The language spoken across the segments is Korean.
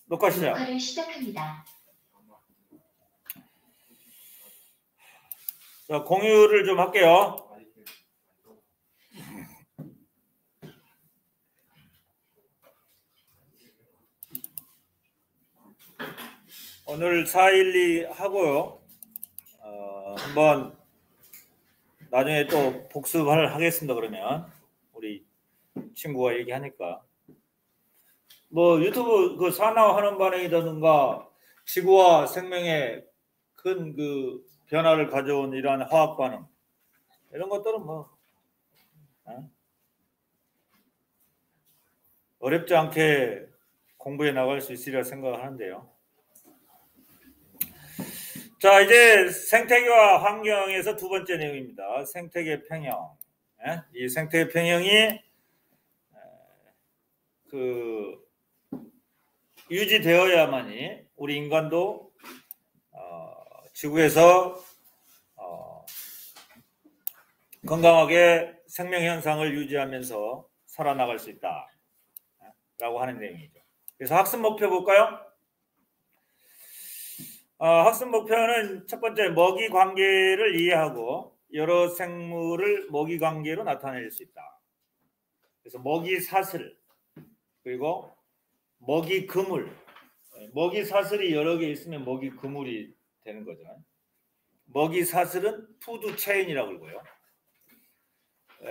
녹화 시작. 녹화를 시작합니다. 자, 공유를 좀 할게요. 오늘 412 하고요. 한번 나중에 또 복습을 하겠습니다. 그러면 우리 친구가 얘기하니까 뭐 유튜브 그 사나워 하는 반응이라든가 지구와 생명의 큰 그 변화를 가져온 이러한 화학 반응 이런 것들은 뭐 어렵지 않게 공부해 나갈 수 있으리라 생각하는데요. 자, 이제 생태계와 환경에서 두 번째 내용입니다. 생태계 평형. 이 생태계 평형이 그 유지되어야만이 우리 인간도 지구에서 건강하게 생명 현상을 유지하면서 살아나갈 수 있다라고 하는 내용이죠. 그래서 학습 목표 볼까요? 학습 목표는 첫 번째 먹이 관계를 이해하고 여러 생물을 먹이 관계로 나타낼 수 있다. 그래서 먹이 사슬 그리고 먹이 그물, 먹이 사슬이 여러 개 있으면 먹이 그물이 되는 거죠. 먹이 사슬은 푸드 체인이라고 그러고요.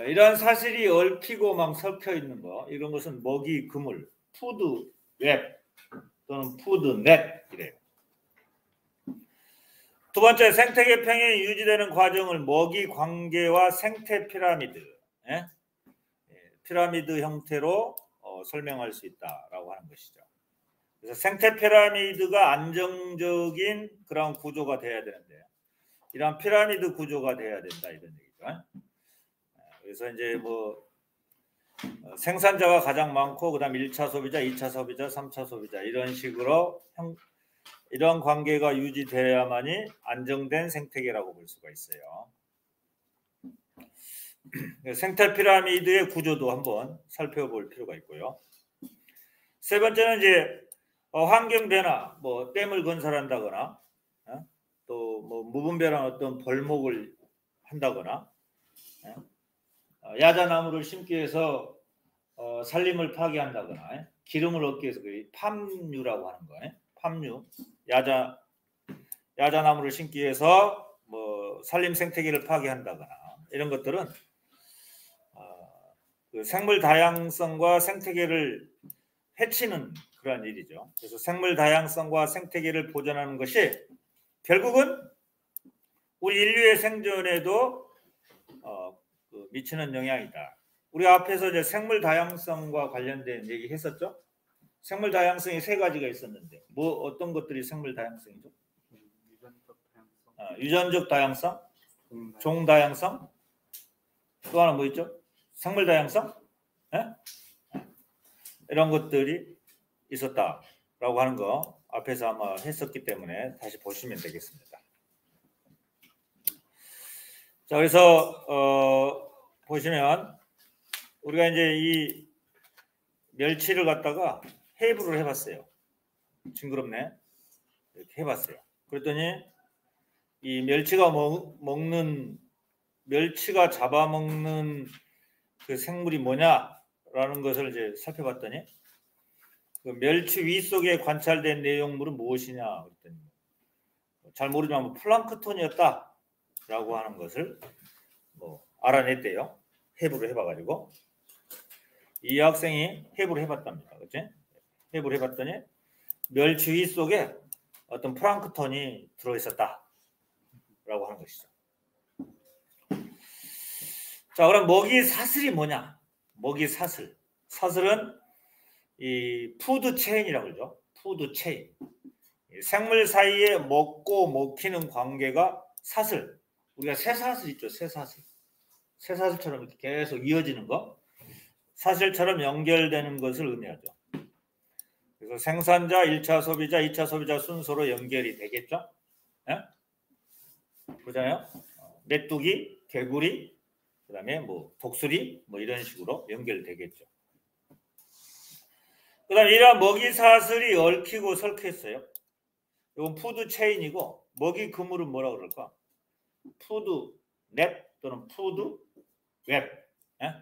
이러한 사슬이 얽히고 막 섞여 있는 거 이런 것은 먹이 그물, 푸드 웹 또는 푸드 넷 이래요. 두 번째 생태계 평형이 유지되는 과정을 먹이 관계와 생태 피라미드, 피라미드 형태로 설명할 수 있다라고 하는 것이죠. 그래서 생태 피라미드가 안정적인 그런 구조가 돼야 되는데 이런 피라미드 구조가 돼야 된다 이런 얘기죠. 그래서 이제 뭐 생산자가 가장 많고 그다음 1차 소비자, 2차 소비자, 3차 소비자 이런 식으로 이런 관계가 유지돼야만이 안정된 생태계라고 볼 수가 있어요. 생태 피라미드의 구조도 한번 살펴볼 필요가 있고요. 세 번째는 이제 환경 변화, 뭐 댐을 건설한다거나 또 뭐 무분별한 어떤 벌목을 한다거나 야자나무를 심기 위해서 산림을 파괴한다거나 기름을 얻기 위해서 팜유라고 하는 거예요. 팜유, 야자나무를 심기 위해서 뭐 산림 생태계를 파괴한다거나 이런 것들은 그 생물 다양성과 생태계를 해치는 그런 일이죠. 그래서 생물 다양성과 생태계를 보존하는 것이 결국은 우리 인류의 생존에도 미치는 영향이다. 우리 앞에서 이제 생물 다양성과 관련된 얘기 했었죠. 생물 다양성이 세 가지가 있었는데 뭐 어떤 것들이 생물 다양성이죠? 유전적 다양성, 종 다양성, 또 하나 뭐 있죠? 생물 다양성, 이런 것들이 있었다라고 하는 거 앞에서 아마 했었기 때문에 다시 보시면 되겠습니다. 자, 그래서 보시면 우리가 이제 이 멸치를 갖다가 해부를 해봤어요. 징그럽네. 이렇게 해봤어요. 그랬더니 이 멸치가 멸치가 잡아먹는 그 생물이 뭐냐라는 것을 이제 살펴봤더니 그 멸치 위 속에 관찰된 내용물은 무엇이냐 그랬더니 잘 모르지만 뭐 플랑크톤이었다라고 하는 것을 뭐 알아냈대요. 해부를 해봐가지고 이 학생이 해부를 해봤답니다. 그렇지? 해부를 해봤더니 멸치 위 속에 어떤 플랑크톤이 들어있었다라고 하는 것이죠. 자, 그럼 먹이 사슬이 뭐냐? 먹이 사슬. 사슬은 이 푸드 체인이라고 그러죠. 푸드 체인. 생물 사이에 먹고 먹히는 관계가 사슬. 우리가 쇠사슬 있죠. 쇠사슬. 쇠사슬처럼 이렇게 계속 이어지는 거. 사슬처럼 연결되는 것을 의미하죠. 그래서 생산자, 1차 소비자, 2차 소비자 순서로 연결이 되겠죠. 그러잖아요. 메뚜기, 개구리, 그다음에 뭐 독수리 뭐 이런 식으로 연결되겠죠. 그다음 이러한 먹이 사슬이 얽히고 설켰어요. 이건 푸드 체인이고 먹이 그물은 뭐라 그럴까? 푸드 넷 또는 푸드 웹. 예?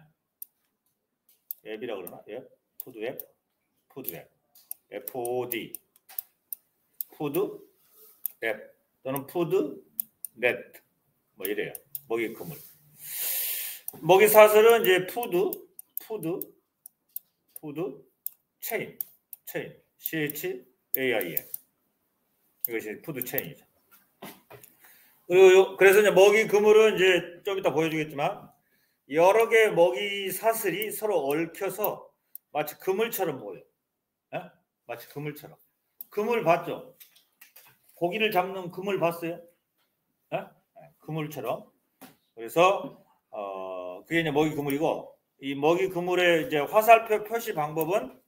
웹이라 그러나? 웹? 푸드 웹? 푸드 웹. FOD. 푸드 웹 또는 푸드 넷. 뭐 이래요. 먹이 그물. 먹이 사슬은 이제 푸드 체인. CHAIN. 이것이 푸드 체인이죠. 그리고 그래서 이제 먹이 그물은 이제 좀 이따 보여주겠지만 여러 개의 먹이 사슬이 서로 얽혀서 마치 그물처럼 보여요. 예? 마치 그물처럼. 그물 봤죠? 고기를 잡는 그물 봤어요? 예? 그물처럼. 그래서 그게 이제 먹이 그물이고 이 먹이 그물의 이제 화살표 표시 방법은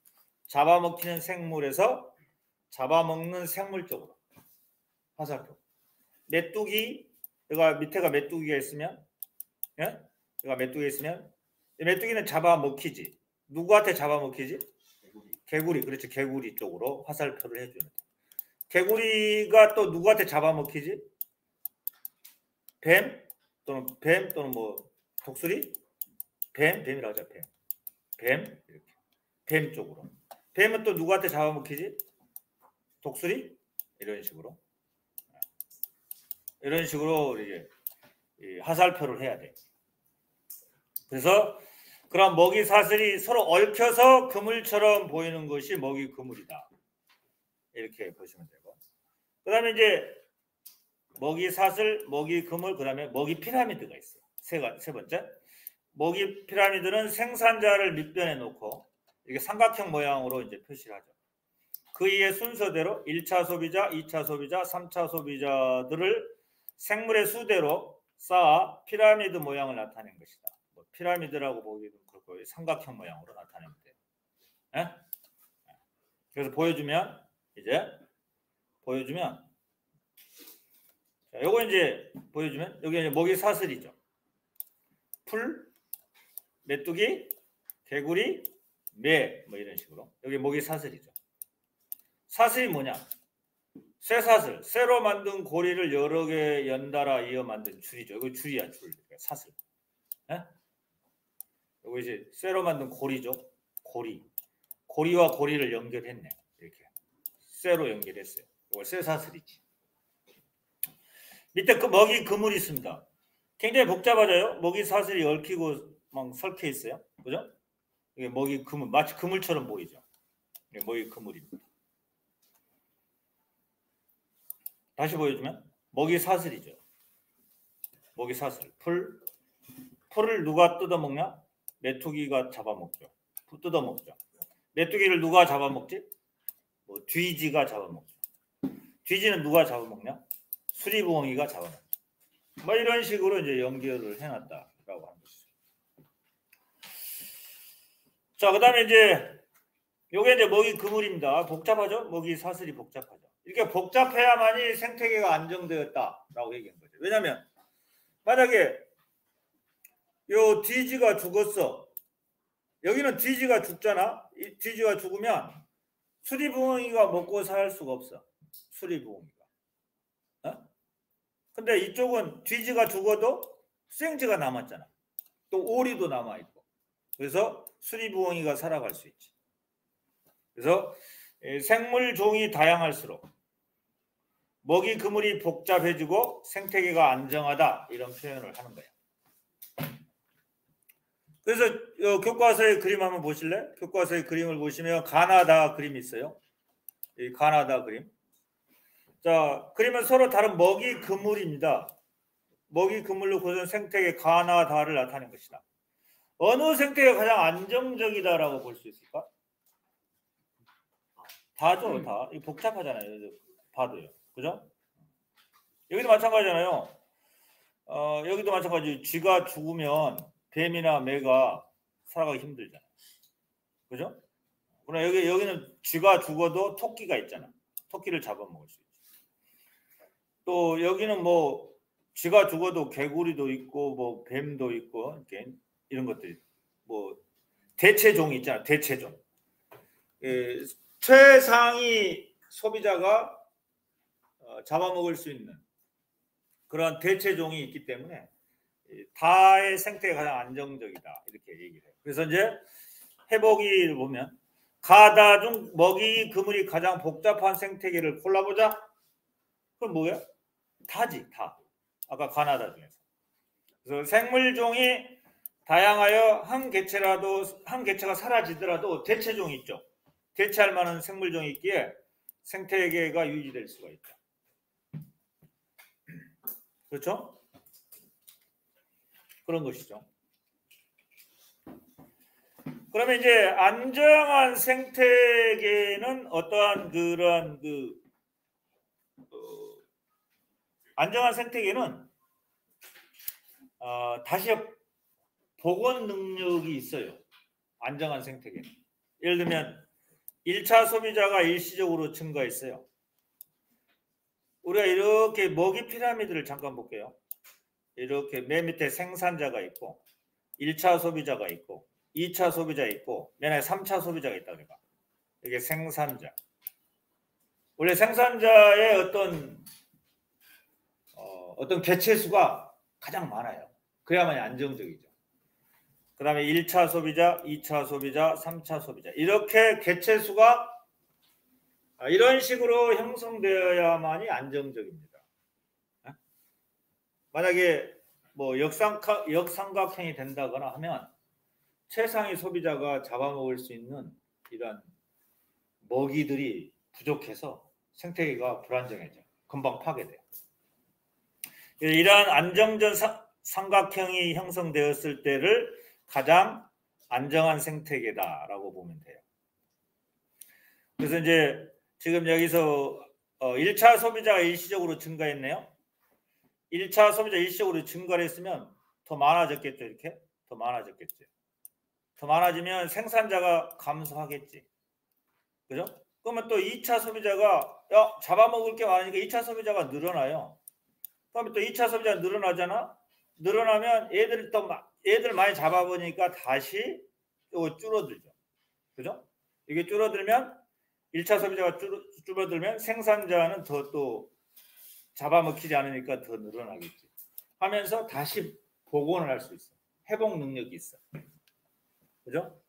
잡아먹히는 생물에서 잡아먹는 생물 쪽으로 화살표. 메뚜기, 내가 밑에가 메뚜기가 있으면, 예? 내가 메뚜기가 있으면 메뚜기는 잡아먹히지. 누구한테 잡아먹히지? 개구리. 그렇지. 개구리 쪽으로 화살표를 해주는. 개구리가 또 누구한테 잡아먹히지? 뱀 또는 뭐 독수리? 뱀이라고 하자. 뱀 이렇게. 뱀 쪽으로. 뱀은 또 누구한테 잡아먹히지? 독수리? 이런 식으로. 이런 식으로 이제 화살표를 해야 돼. 그래서 그런 먹이 사슬이 서로 얽혀서 그물처럼 보이는 것이 먹이 그물이다. 이렇게 보시면 되고. 그다음에 이제 먹이 사슬, 먹이 그물, 그다음에 먹이 피라미드가 있어요. 세 번째. 먹이 피라미드는 생산자를 밑변에 놓고 이게 삼각형 모양으로 이제 표시를 하죠. 그 이의 순서대로 1차 소비자, 2차 소비자, 3차 소비자들을 생물의 수대로 쌓아 피라미드 모양을 나타낸 것이다. 뭐 피라미드라고 보기도 그렇고 삼각형 모양으로 나타내면 돼요. 예? 그래서 보여주면 자, 요거 이제 보여주면 여기 이제 먹이 사슬이죠. 풀, 메뚜기, 개구리, 매 뭐 이런 식으로 여기 먹이 사슬이죠. 사슬이 뭐냐? 쇠사슬, 쇠로 만든 고리를 여러 개 연달아 이어 만든 줄이죠. 이거 줄이야, 줄. 사슬. 예? 이거 이제 쇠로 만든 고리죠. 고리와 고리를 연결했네. 이렇게 쇠로 연결했어요. 이걸 쇠사슬이지. 밑에 그 먹이 그물이 있습니다. 굉장히 복잡하죠. 먹이 사슬이 얽히고 막 설켜 있어요. 그죠? 이게 먹이 그물, 마치 그물처럼 보이죠. 이게 먹이 그물입니다. 다시 보여주면 먹이 사슬이죠. 먹이 사슬. 풀을 누가 뜯어먹냐? 메뚜기가 잡아먹죠. 뜯어먹죠. 메뚜기를 누가 잡아먹지? 뭐 뒤지가 잡아먹죠. 뒤지는 누가 잡아먹냐? 수리부엉이가 잡아먹죠. 뭐 이런 식으로 이제 연결을 해놨다라고 하는 것이죠. 자, 그다음에 이제 요게 이제 먹이 그물입니다. 복잡하죠? 먹이 사슬이 복잡하죠. 이렇게 복잡해야만이 생태계가 안정되었다라고 얘기한 거죠. 왜냐하면 만약에 요 뒤지가 죽었어. 여기는 뒤지가 죽잖아. 이 뒤지가 죽으면 수리부엉이가 먹고 살 수가 없어. 수리부엉이가. 어? 근데 이쪽은 뒤지가 죽어도 생쥐가 남았잖아. 또 오리도 남아있고. 그래서 수리부엉이가 살아갈 수 있지. 그래서 생물 종이 다양할수록 먹이 그물이 복잡해지고 생태계가 안정하다 이런 표현을 하는 거야. 그래서 교과서의 그림 한번 보실래? 교과서의 그림을 보시면 가나다 그림이 있어요. 이 가나다 그림. 자, 그림은 서로 다른 먹이 그물입니다. 먹이 그물로 구성된 생태계 가나다를 나타낸 것이다. 어느 생태계가 가장 안정적이다라고 볼 수 있을까? 다죠, 다. 이거 복잡하잖아요. 봐도요. 그죠? 여기도 마찬가지잖아요. 여기도 마찬가지. 쥐가 죽으면 뱀이나 매가 살아가기 힘들잖아요. 그죠? 그러나 여기는 쥐가 죽어도 토끼가 있잖아. 토끼를 잡아먹을 수 있지. 또 여기는 뭐 쥐가 죽어도 개구리도 있고 뭐 뱀도 있고 이렇게 이런 것들이 뭐 대체종이 있잖아. 대체종. 최상위 소비자가 잡아먹을 수 있는 그런 대체종이 있기 때문에 다의 생태가 가장 안정적이다 이렇게 얘기를 해요. 그래서 이제 해보기를 보면 가다 중 먹이 그물이 가장 복잡한 생태계를 골라보자. 그럼 뭐예요? 다지, 다. 아까 가나다 중에서. 그래서 생물종이 다양하여 한 개체가 사라지더라도 대체종이 있죠. 대체할 만한 생물종이 있기에 생태계가 유지될 수가 있다. 그렇죠? 그런 것이죠. 그러면 이제 안정한 생태계는 어떠한 그런 안정한 생태계는 다시 복원 능력이 있어요. 안정한 생태계는. 예를 들면 1차 소비자가 일시적으로 증가했어요. 우리가 이렇게 먹이 피라미드를 잠깐 볼게요. 이렇게 맨 밑에 생산자가 있고 1차 소비자가 있고 2차 소비자 있고 맨 앞에 3차 소비자가 있다 그러니까 이게 생산자. 원래 생산자의 어떤 개체수가 가장 많아요. 그래야만 안정적이죠. 그 다음에 1차 소비자, 2차 소비자, 3차 소비자 이렇게 개체수가 이런 식으로 형성되어야만이 안정적입니다. 만약에 뭐 역삼각형이 된다거나 하면 최상위 소비자가 잡아먹을 수 있는 이런 먹이들이 부족해서 생태계가 불안정해져. 금방 파괴돼요. 이러한 안정적 삼각형이 형성되었을 때를 가장 안정한 생태계다라고 보면 돼요. 그래서 이제 지금 여기서 1차 소비자가 일시적으로 증가했네요. 1차 소비자 일시적으로 증가를 했으면 더 많아졌겠죠. 이렇게 더 많아졌겠죠. 더 많아지면 생산자가 감소하겠지. 그죠? 그러면 또 2차 소비자가 잡아먹을 게 많으니까 2차 소비자가 늘어나요. 그러면 또 2차 소비자가 늘어나잖아. 늘어나면 애들 많이 잡아보니까 다시 이거 줄어들죠. 그죠? 이게 줄어들면 1차 소비자가 줄어들면 생산자는 더 또 잡아먹히지 않으니까 더 늘어나겠지. 하면서 다시 복원을 할 수 있어. 회복 능력이 있어. 그죠?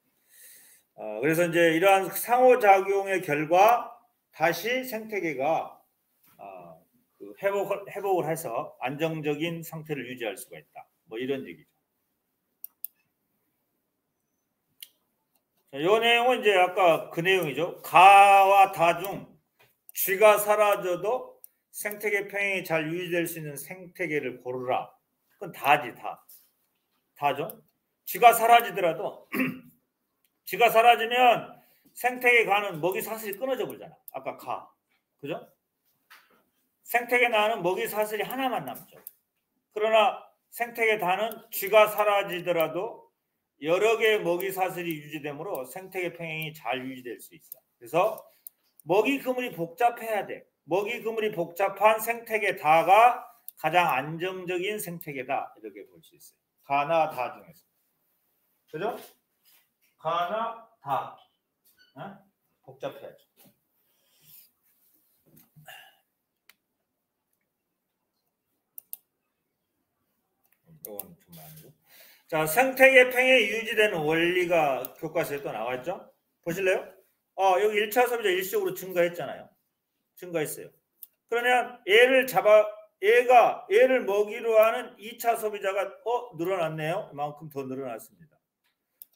그래서 이제 이러한 상호작용의 결과 다시 생태계가 회복을 해서 안정적인 상태를 유지할 수가 있다. 뭐 이런 얘기죠. 이 내용은 이제 아까 그 내용이죠. 가와 다 중 쥐가 사라져도 생태계 평행이 잘 유지될 수 있는 생태계를 고르라. 그건 다지, 다. 다죠. 쥐가 사라지더라도 쥐가 사라지면 생태계 가는 먹이 사슬이 끊어져 버리잖아. 아까 가. 그죠? 생태계 나는 먹이 사슬이 하나만 남죠. 그러나 생태계 다는 쥐가 사라지더라도 여러 개의 먹이 사슬이 유지되므로 생태계 평행이 잘 유지될 수 있어. 그래서 먹이 그물이 복잡해야 돼. 먹이 그물이 복잡한 생태계 다가 가장 안정적인 생태계다. 이렇게 볼 수 있어요. 가나 다 중에서. 그죠? 가나 다. 복잡해야죠. 이건 좀 아니고. 자, 생태계 평행이 유지되는 원리가 교과서에 또 나왔죠? 보실래요? 여기 1차 소비자 일시적으로 증가했잖아요. 증가했어요. 그러면 얘를 먹이로 하는 2차 소비자가 늘어났네요. 이만큼 더 늘어났습니다.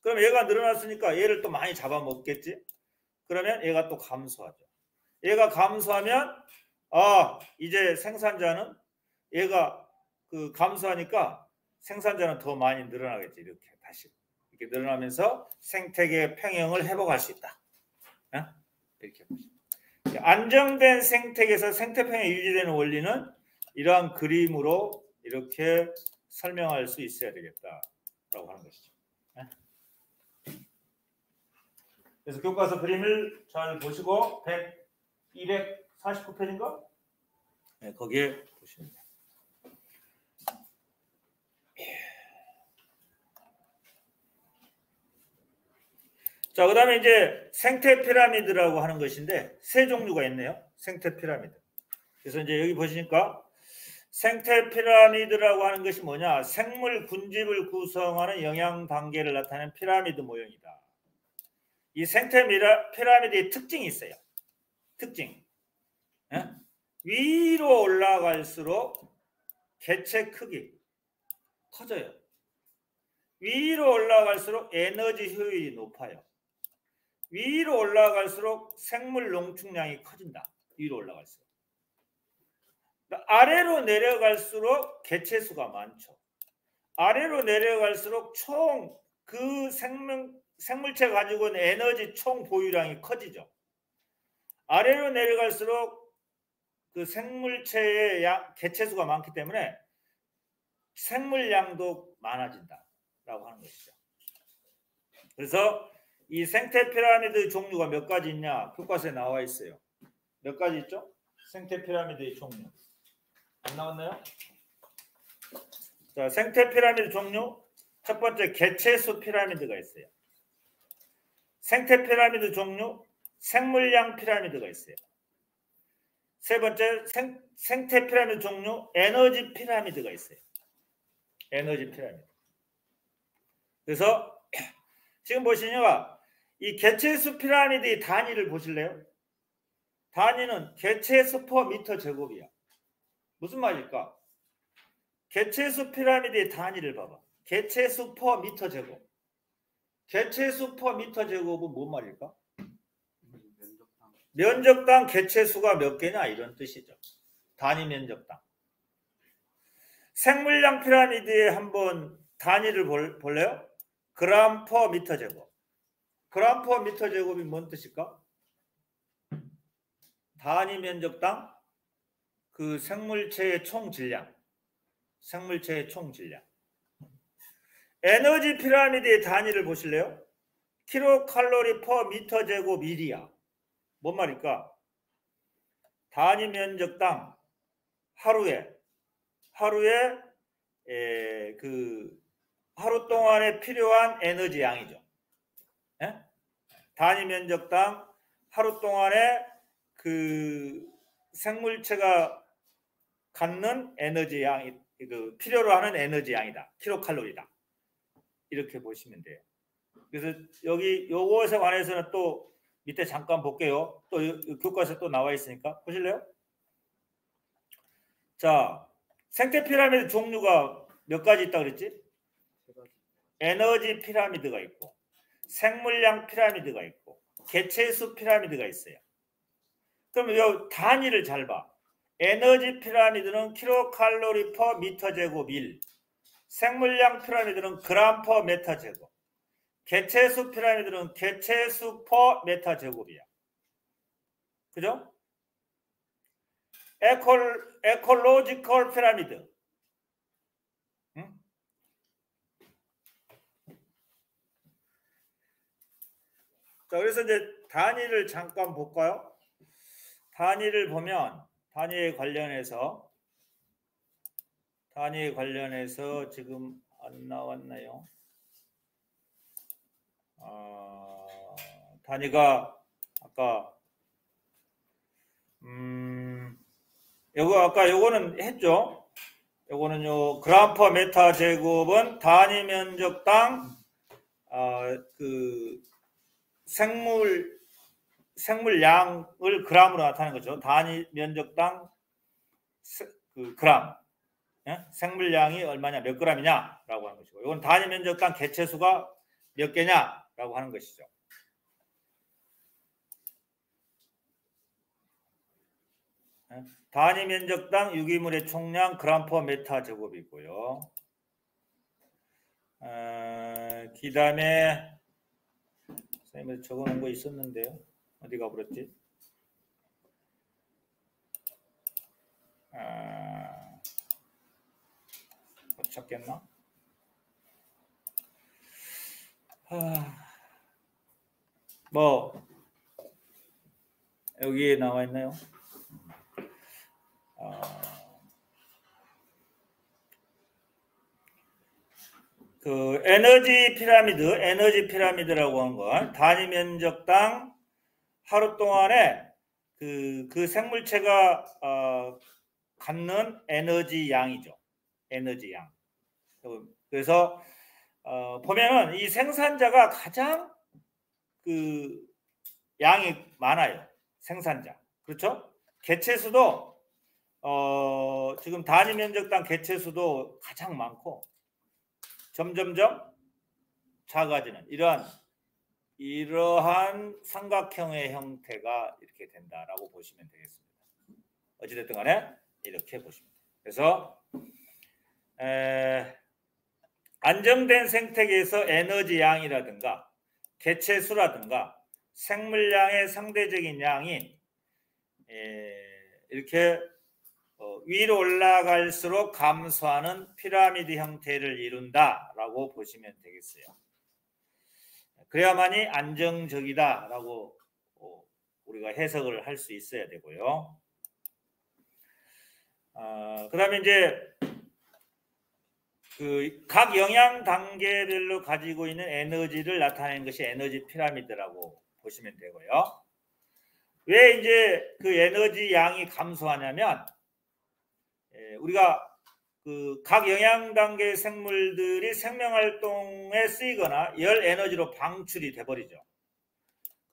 그럼 얘가 늘어났으니까 얘를 또 많이 잡아먹겠지? 그러면 얘가 또 감소하죠. 얘가 감소하면 이제 생산자는 얘가 감소하니까 생산자는 더 많이 늘어나겠지. 이렇게 다시 이렇게 늘어나면서 생태계 평형을 회복할 수 있다. 이렇게 보시죠. 안정된 생태계에서 생태평이 유지되는 원리는 이러한 그림으로 이렇게 설명할 수 있어야 되겠다라고 하는 것이죠. 그래서 교과서 그림을 잘 보시고 249페이지인가? 네, 거기에 보시면 돼요. 자, 그 다음에 이제 생태 피라미드라고 하는 것인데 세 종류가 있네요. 생태 피라미드. 그래서 이제 여기 보시니까 생태 피라미드라고 하는 것이 뭐냐? 생물 군집을 구성하는 영양 단계를 나타내는 피라미드 모형이다. 이 생태 피라미드의 특징이 있어요. 특징. 예? 위로 올라갈수록 개체 크기 커져요. 위로 올라갈수록 에너지 효율이 높아요. 위로 올라갈수록 생물 농축량이 커진다. 위로 올라갈수록. 아래로 내려갈수록 개체 수가 많죠. 아래로 내려갈수록 총 그 생물체가 가지고 있는 에너지 총 보유량이 커지죠. 아래로 내려갈수록 그 생물체의 개체 수가 많기 때문에 생물량도 많아진다라고 하는 것이죠. 그래서 이 생태 피라미드 종류가 몇 가지 있냐? 교과서에 나와 있어요. 몇 가지 있죠? 생태 피라미드의 종류. 안 나왔나요? 자, 생태 피라미드 종류. 첫 번째 개체수 피라미드가 있어요. 생태 피라미드 종류, 생물량 피라미드가 있어요. 세 번째 생태 피라미드 종류, 에너지 피라미드가 있어요. 에너지 피라미드. 그래서 지금 보시니까 이 개체수 피라미드의 단위를 보실래요? 단위는 개체수 퍼 미터 제곱이야. 무슨 말일까? 개체수 피라미드의 단위를 봐봐. 개체수 퍼 미터 제곱. 개체수 퍼 미터 제곱은 뭔 말일까? 면적당 개체수가 몇 개냐 이런 뜻이죠. 단위 면적당. 생물량 피라미드에 한번 단위를 볼래요? 그램 퍼 미터 제곱. 그램 퍼 미터 제곱이 뭔 뜻일까? 단위 면적당 그 생물체의 총 질량. 생물체의 총 질량. 에너지 피라미드의 단위를 보실래요? 킬로칼로리 퍼 미터 제곱 1이야. 뭔 말일까? 단위 면적당 하루에 하루 동안에 필요한 에너지 양이죠. 예? 단위 면적당 하루 동안에 그 생물체가 갖는 에너지 양이 그 필요로 하는 에너지 양이다. 킬로칼로리다. 이렇게 보시면 돼요. 그래서 여기 요것에 관해서는 또 밑에 잠깐 볼게요. 또 교과서에 또 나와 있으니까 보실래요? 자, 생태 피라미드 종류가 몇 가지 있다고 그랬지? 에너지 피라미드가 있고 생물량 피라미드가 있고 개체수 피라미드가 있어요. 그러면 이 단위를 잘 봐. 에너지 피라미드는 킬로칼로리 퍼 미터 제곱 1. 생물량 피라미드는 그램 퍼 메타 제곱. 개체수 피라미드는 개체수 퍼 메타 제곱이야. 그죠? 에콜로지컬 피라미드. 응? 자, 그래서 이제 단위를 잠깐 볼까요? 단위를 보면 단위에 관련해서 지금 안 나왔나요? 단위가 아까 요거는 했죠. 요거는 요 그램 퍼 메타 제곱은 단위 면적당 그 생물량을 그램으로 나타내는 거죠. 단위 면적당 그 그램. 예? 생물량이 얼마냐, 몇 그램이냐라고 하는 것이고, 이건 단위 면적당 개체수가 몇 개냐라고 하는 것이죠. 예? 단위 면적당 유기물의 총량 그램 퍼 메타 제곱이고요. 그다음에 선생님이 적어놓은 거 있었는데요. 어디 가버렸지? 못 찾겠나? 뭐 여기에 나와 있나요? 그 에너지 피라미드라고 하는 건 단위 면적당 하루 동안에 그 생물체가 갖는 에너지 양이죠. 에너지 양. 그래서 보면은 이 생산자가 가장 그 양이 많아요. 생산자. 그렇죠? 개체수도 지금 단위 면적당 개체수도 가장 많고 점점점 작아지는 이러한 삼각형의 형태가 이렇게 된다라고 보시면 되겠습니다. 어찌됐든 간에 이렇게 보시면 돼요. 그래서 안정된 생태계에서 에너지 양이라든가 개체수라든가 생물량의 상대적인 양이 이렇게 위로 올라갈수록 감소하는 피라미드 형태를 이룬다라고 보시면 되겠어요. 그래야만이 안정적이다라고 우리가 해석을 할 수 있어야 되고요. 그다음에 이제 각 영양 단계별로 가지고 있는 에너지를 나타내는 것이 에너지 피라미드라고 보시면 되고요. 왜 이제 그 에너지 양이 감소하냐면 우리가 그 각 영양 단계 생물들이 생명 활동에 쓰이거나 열 에너지로 방출이 돼 버리죠.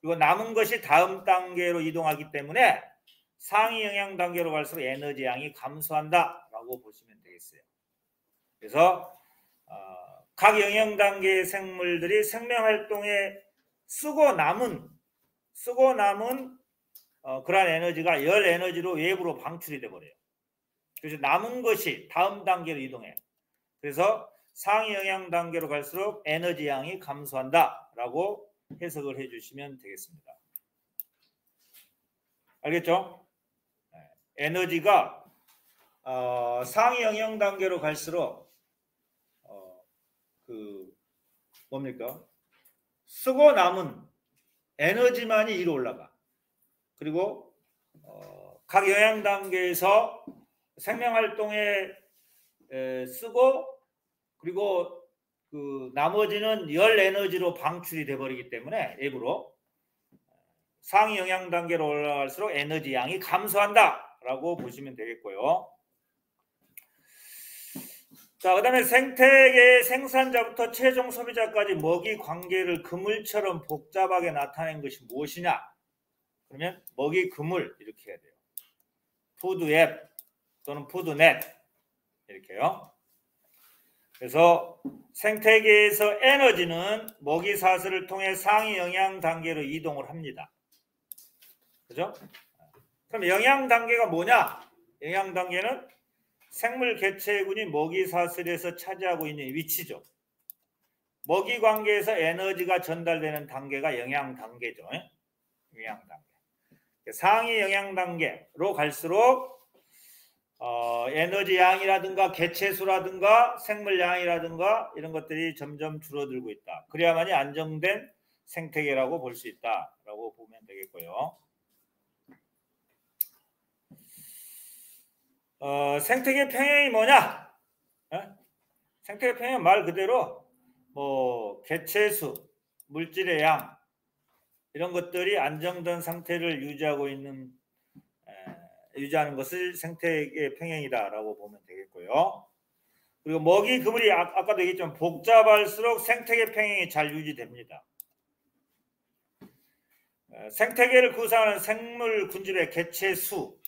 그리고 남은 것이 다음 단계로 이동하기 때문에 상위 영양 단계로 갈수록 에너지 양이 감소한다라고 보시면 되겠어요. 그래서 각 영양 단계의 생물들이 생명 활동에 쓰고 남은 그러한 에너지가 열 에너지로 외부로 방출이 돼 버려요. 그래서 남은 것이 다음 단계로 이동해요. 그래서 상위 영양 단계로 갈수록 에너지 양이 감소한다라고 해석을 해주시면 되겠습니다. 알겠죠? 에너지가 상위 영양 단계로 갈수록 뭡니까? 쓰고 남은 에너지만이 위로 올라가. 그리고 각 영양 단계에서 생명 활동에 쓰고 그리고 그 나머지는 열 에너지로 방출이 돼 버리기 때문에 외부로 상위 영양 단계로 올라갈수록 에너지 양이 감소한다라고 보시면 되겠고요. 자, 그다음에 생태계의 생산자부터 최종 소비자까지 먹이 관계를 그물처럼 복잡하게 나타낸 것이 무엇이냐? 그러면 먹이 그물 이렇게 해야 돼요. 푸드앱 또는 푸드넷 이렇게요. 그래서 생태계에서 에너지는 먹이 사슬을 통해 상위 영양 단계로 이동을 합니다. 그죠? 그럼 영양 단계가 뭐냐? 영양 단계는 생물 개체군이 먹이 사슬에서 차지하고 있는 위치죠. 먹이 관계에서 에너지가 전달되는 단계가 영양 단계죠. 영양 단계. 상위 영양 단계로 갈수록 에너지 양이라든가 개체수라든가 생물 양이라든가 이런 것들이 점점 줄어들고 있다. 그래야만이 안정된 생태계라고 볼 수 있다라고 보면 되겠고요. 생태계 평형이 뭐냐? 생태계 평형은 말 그대로 뭐 개체수, 물질의 양 이런 것들이 안정된 상태를 유지하는 것을 생태계 평형이다라고 보면 되겠고요. 그리고 먹이 그물이 아까도 얘기했지만 복잡할수록 생태계 평형이 잘 유지됩니다. 생태계를 구성하는 생물 군집의 개체 수,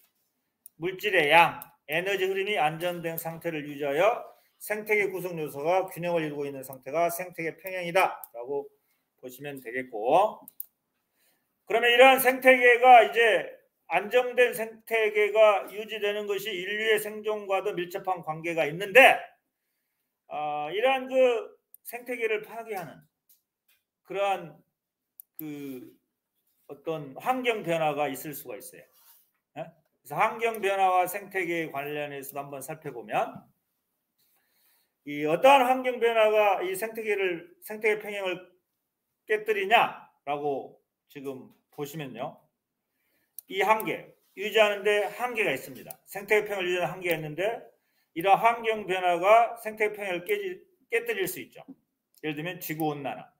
물질의 양, 에너지 흐름이 안정된 상태를 유지하여 생태계 구성 요소가 균형을 이루고 있는 상태가 생태계 평형이다라고 보시면 되겠고, 그러면 이러한 생태계가 이제 안정된 생태계가 유지되는 것이 인류의 생존과도 밀접한 관계가 있는데 이러한 그 생태계를 파괴하는 그러한 그 어떤 환경 변화가 있을 수가 있어요. 그래서 환경 변화와 생태계 관련해서도 한번 살펴보면 이 어떠한 환경 변화가 이 생태계 평형을 깨뜨리냐라고 지금 보시면요. 이 한계, 유지하는데 한계가 있습니다. 생태계 평형을 유지하는 한계가 있는데 이러한 환경 변화가 생태계 평형을 깨뜨릴 수 있죠. 예를 들면 지구온난화,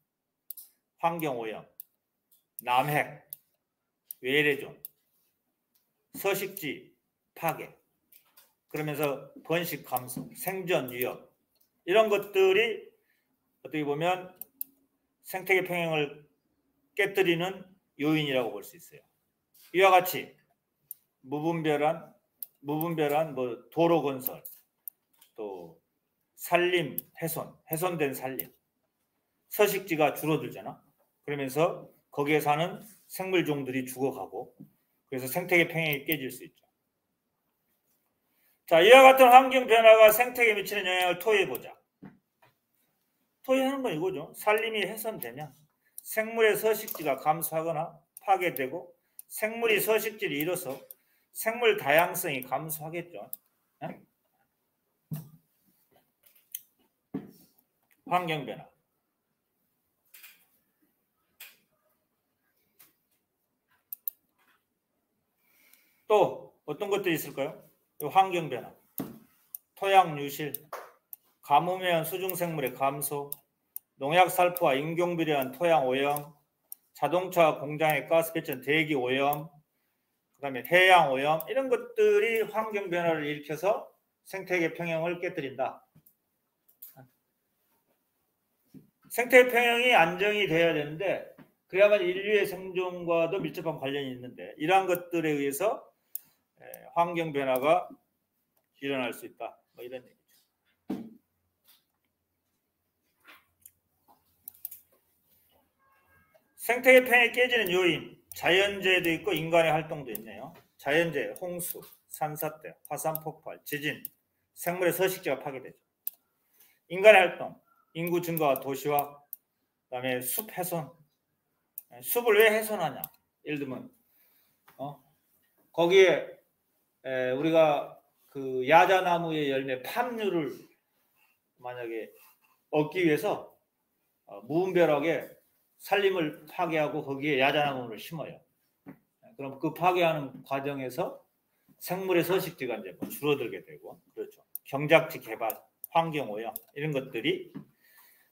환경오염, 남핵, 외래종, 서식지 파괴, 그러면서 번식 감소, 생존 위협, 이런 것들이 어떻게 보면 생태계 평형을 깨뜨리는 요인이라고 볼 수 있어요. 이와 같이 무분별한 뭐 도로 건설, 또 산림 훼손된 산림, 서식지가 줄어들잖아. 그러면서 거기에 사는 생물종들이 죽어가고, 그래서 생태계 평형이 깨질 수 있죠. 자, 이와 같은 환경 변화가 생태계에 미치는 영향을 토의해보자. 토의하는 건 이거죠. 산림이 훼손되면 생물의 서식지가 감소하거나 파괴되고, 생물이 서식지를 잃어서 생물 다양성이 감소하겠죠. 환경 변화. 또 어떤 것들이 있을까요? 환경 변화. 토양 유실, 가뭄에 수중생물의 감소, 농약 살포와 인공비료한 토양 오염, 자동차 공장의 가스 배출 대기 오염, 그다음에 해양 오염, 이런 것들이 환경 변화를 일으켜서 생태계 평형을 깨뜨린다. 생태계 평형이 안정이 돼야 되는데, 그야말로 인류의 생존과도 밀접한 관련이 있는데, 이러한 것들에 의해서 환경 변화가 일어날 수 있다. 뭐 이런 얘기죠. 생태계 평형이 깨지는 요인, 자연재해도 있고 인간의 활동도 있네요. 자연재해, 홍수, 산사태, 화산 폭발, 지진, 생물의 서식지가 파괴되죠. 인간의 활동, 인구 증가와 도시화, 그다음에 숲 훼손. 숲을 왜 훼손하냐? 예를 들면 거기에 우리가 그 야자나무의 열매 팜유를 만약에 얻기 위해서 무분별하게 산림을 파괴하고 거기에 야자나무를 심어요. 그럼 그 파괴하는 과정에서 생물의 서식지가 이제 뭐 줄어들게 되고, 그렇죠. 경작지 개발, 환경 오염, 이런 것들이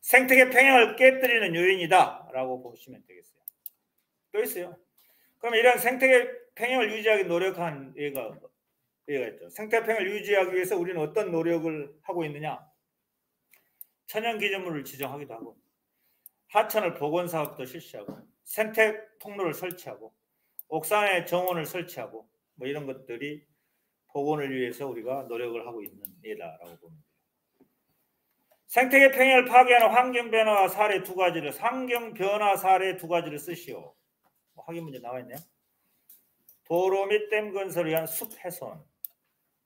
생태계 평형을 깨뜨리는 요인이다라고 보시면 되겠어요. 또 있어요. 그럼 이런 생태계 평형을 유지하기 노력한 예가 있죠. 생태계 평형을 유지하기 위해서 우리는 어떤 노력을 하고 있느냐? 천연 기준물을 지정하기도 하고, 하천을 복원 사업도 실시하고, 생태 통로를 설치하고, 옥상에 정원을 설치하고, 뭐 이런 것들이 복원을 위해서 우리가 노력을 하고 있는 예다라고 봅니다. 생태계 평형을 파괴하는 환경 변화 사례 두 가지를, 환경 변화 사례 두 가지를 쓰시오. 확인 문제 나와 있네요. 도로 및 댐 건설을 위한 숲 훼손,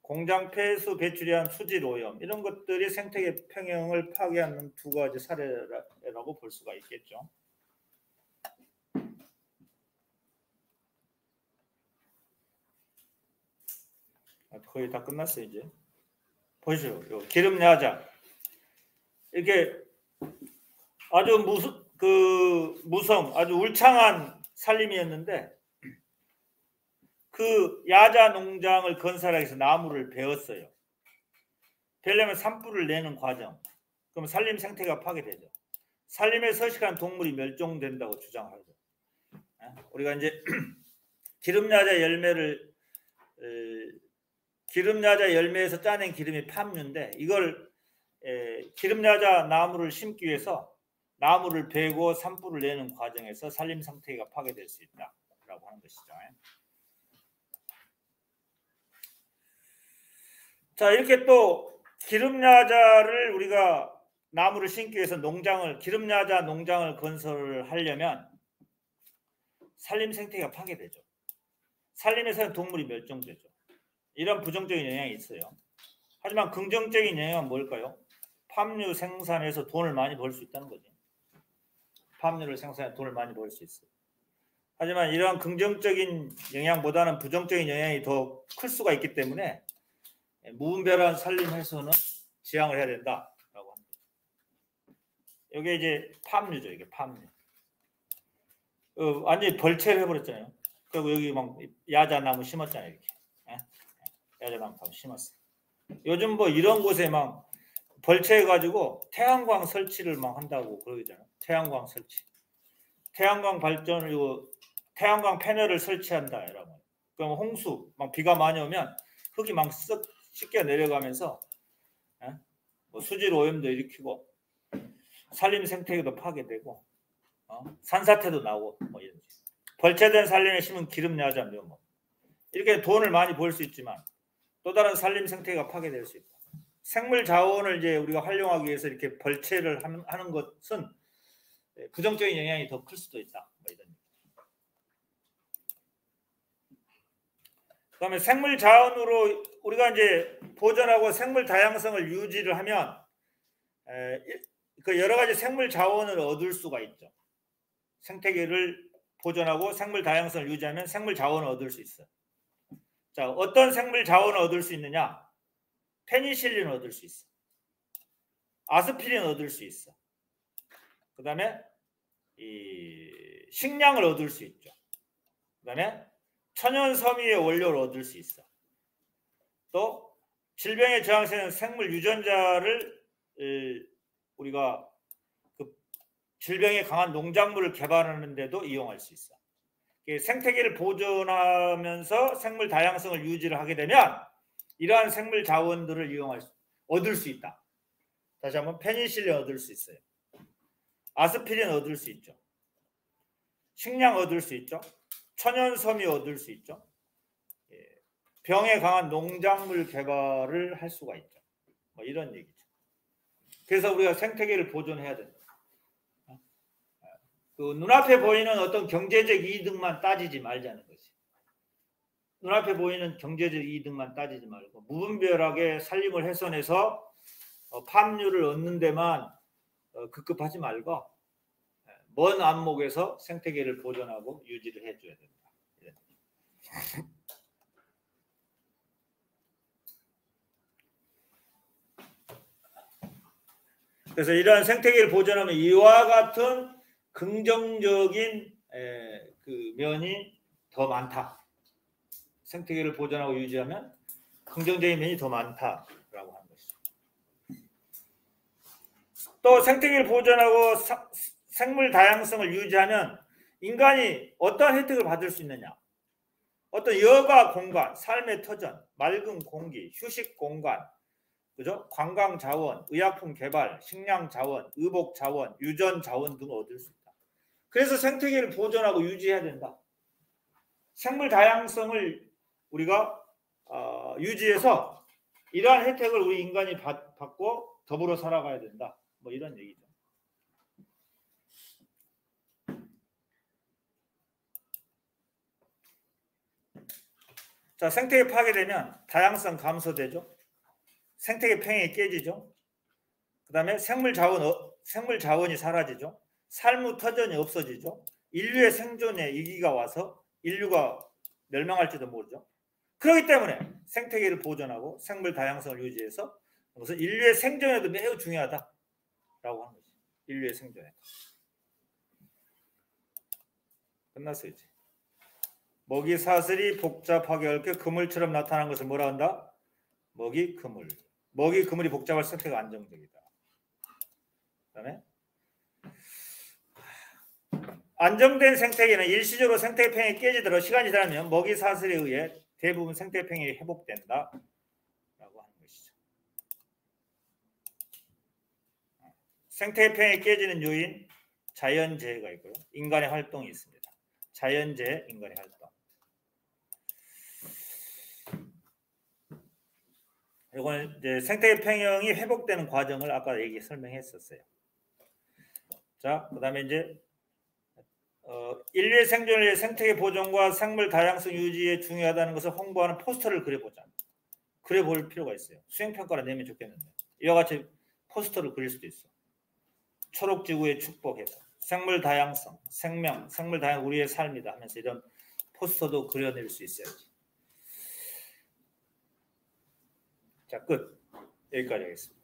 공장 폐수 배출에 의한 수질 오염, 이런 것들이 생태계 평형을 파괴하는 두 가지 사례라고 볼 수가 있겠죠. 거의 다 끝났어요. 이제 보시죠. 기름 야자, 이렇게 아주 무성, 아주 울창한 산림이었는데, 그 야자 농장을 건설하기 위해서 나무를 베었어요. 베려면 산불을 내는 과정. 그럼 산림 생태가 파괴되죠. 산림에 서식한 동물이 멸종된다고 주장하죠. 우리가 이제 기름야자 열매에서 짜낸 기름이 팜유인데, 이걸 기름야자 나무를 심기 위해서 나무를 베고 산불을 내는 과정에서 산림 생태가 파괴될 수 있다라고 하는 것이죠. 자, 이렇게 또 기름야자를 우리가 나무를 심기 위해서 기름야자 농장을 건설하려면 산림 생태가 파괴되죠. 산림에서는 동물이 멸종되죠. 이런 부정적인 영향이 있어요. 하지만 긍정적인 영향은 뭘까요? 팜유 생산해서 돈을 많이 벌 수 있다는 거죠. 팜유를 생산해 돈을 많이 벌 수 있어요. 하지만 이러한 긍정적인 영향보다는 부정적인 영향이 더 클 수가 있기 때문에 무분별한 산림 훼손은 지양을 해야 된다라고 합니다. 이게 이제 팜유죠. 이게 팜유. 완전히 벌채를 해버렸잖아요. 그리고 여기 막 야자나무 심었잖아요. 이렇게 야자나무 다 심었어요. 요즘 뭐 이런 곳에 막 벌채해가지고 태양광 설치를 막 한다고 그러잖아요. 태양광 설치. 태양광 발전을, 태양광 패널을 설치한다. 이라고. 그럼 홍수, 막 비가 많이 오면 흙이 막 씻겨 내려가면서 뭐 수질 오염도 일으키고 산림 생태계도 파괴되고 산사태도 나고 뭐 이런. 벌채된 산림에 심은 기름, 야자, 묘목. 이렇게 돈을 많이 벌 수 있지만 또 다른 산림 생태계가 파괴될 수 있다. 생물 자원을 이제 우리가 활용하기 위해서 이렇게 벌채를 하는 것은 부정적인 영향이 더 클 수도 있다. 뭐 이런. 그다음에 생물 자원으로 우리가 이제 보존하고 생물 다양성을 유지를 하면 그 여러 가지 생물 자원을 얻을 수가 있죠. 생태계를 보존하고 생물 다양성을 유지하면 생물 자원을 얻을 수 있어요. 자, 어떤 생물 자원을 얻을 수 있느냐? 페니실린 얻을 수 있어. 아스피린 얻을 수 있어. 그다음에 이 식량을 얻을 수 있죠. 그다음에 천연 섬유의 원료를 얻을 수 있어. 또 질병에 저항하는 생물 유전자를 우리가 그 질병에 강한 농작물을 개발하는 데도 이용할 수 있어. 생태계를 보존하면서 생물 다양성을 유지를 하게 되면 이러한 생물 자원들을 얻을 수 있다. 다시 한번 페니실린 얻을 수 있어요. 아스피린 얻을 수 있죠. 식량 얻을 수 있죠. 천연 섬유 얻을 수 있죠. 병에 강한 농작물 개발을 할 수가 있죠. 뭐 이런 얘기죠. 그래서 우리가 생태계를 보존해야 된다. 그 눈앞에 보이는 어떤 경제적 이득만 따지지 말자는 것이. 눈앞에 보이는 경제적 이득만 따지지 말고 무분별하게 산림을 훼손해서 팜유를 얻는 데만 급급하지 말고 먼 안목에서 생태계를 보존하고 유지를 해줘야 된다. 그래서 이러한 생태계를 보존하면 이와 같은 긍정적인 그 면이 더 많다. 생태계를 보존하고 유지하면 긍정적인 면이 더 많다라고 하는 것이죠. 또 생태계를 보존하고 생물 다양성을 유지하면 인간이 어떤 혜택을 받을 수 있느냐? 어떤 여가 공간, 삶의 터전, 맑은 공기, 휴식 공간, 그죠? 관광 자원, 의약품 개발, 식량 자원, 의복 자원, 유전 자원 등을 얻을 수 있다. 그래서 생태계를 보존하고 유지해야 된다. 생물 다양성을 우리가 유지해서 이러한 혜택을 우리 인간이 받고 더불어 살아가야 된다. 뭐 이런 얘기죠. 자, 생태계 파괴되면 다양성 감소되죠. 생태계 평행이 깨지죠. 그 다음에 생물 자원이 사라지죠. 삶의 터전이 없어지죠. 인류의 생존에 위기가 와서 인류가 멸망할지도 모르죠. 그렇기 때문에 생태계를 보존하고 생물 다양성을 유지해서 그것은 인류의 생존에도 매우 중요하다라고 하는 거죠. 인류의 생존에. 끝났어요 이제. 먹이 사슬이 복잡하게 얽혀 그물처럼 나타나는 것을 뭐라 한다? 먹이 그물. 먹이 그물이 복잡할 생태가 안정적이다. 그다음에 안정된 생태계는 일시적으로 생태평이 깨지도록 시간이 지나면 먹이 사슬에 의해 대부분 생태평이 회복된다 라고 하는 것이죠. 생태평이 깨지는 요인 자연재해가 있고요. 인간의 활동이 있습니다. 자연재해, 인간의 활동. 이거는 이제 생태계 평형이 회복되는 과정을 아까 설명했었어요. 자, 그다음에 이제 인류의 생존을 위해 생태계 보존과 생물 다양성 유지에 중요하다는 것을 홍보하는 포스터를 그려보자. 그려볼 필요가 있어요. 수행평가를 내면 좋겠는데 이와 같이 포스터를 그릴 수도 있어. 초록지구의 축복해서 생물 다양성, 생명, 생물 다양 우리의 삶이다 하면서 이런 포스터도 그려낼 수 있어야지. 자, 끝. 여기까지 하겠습니다.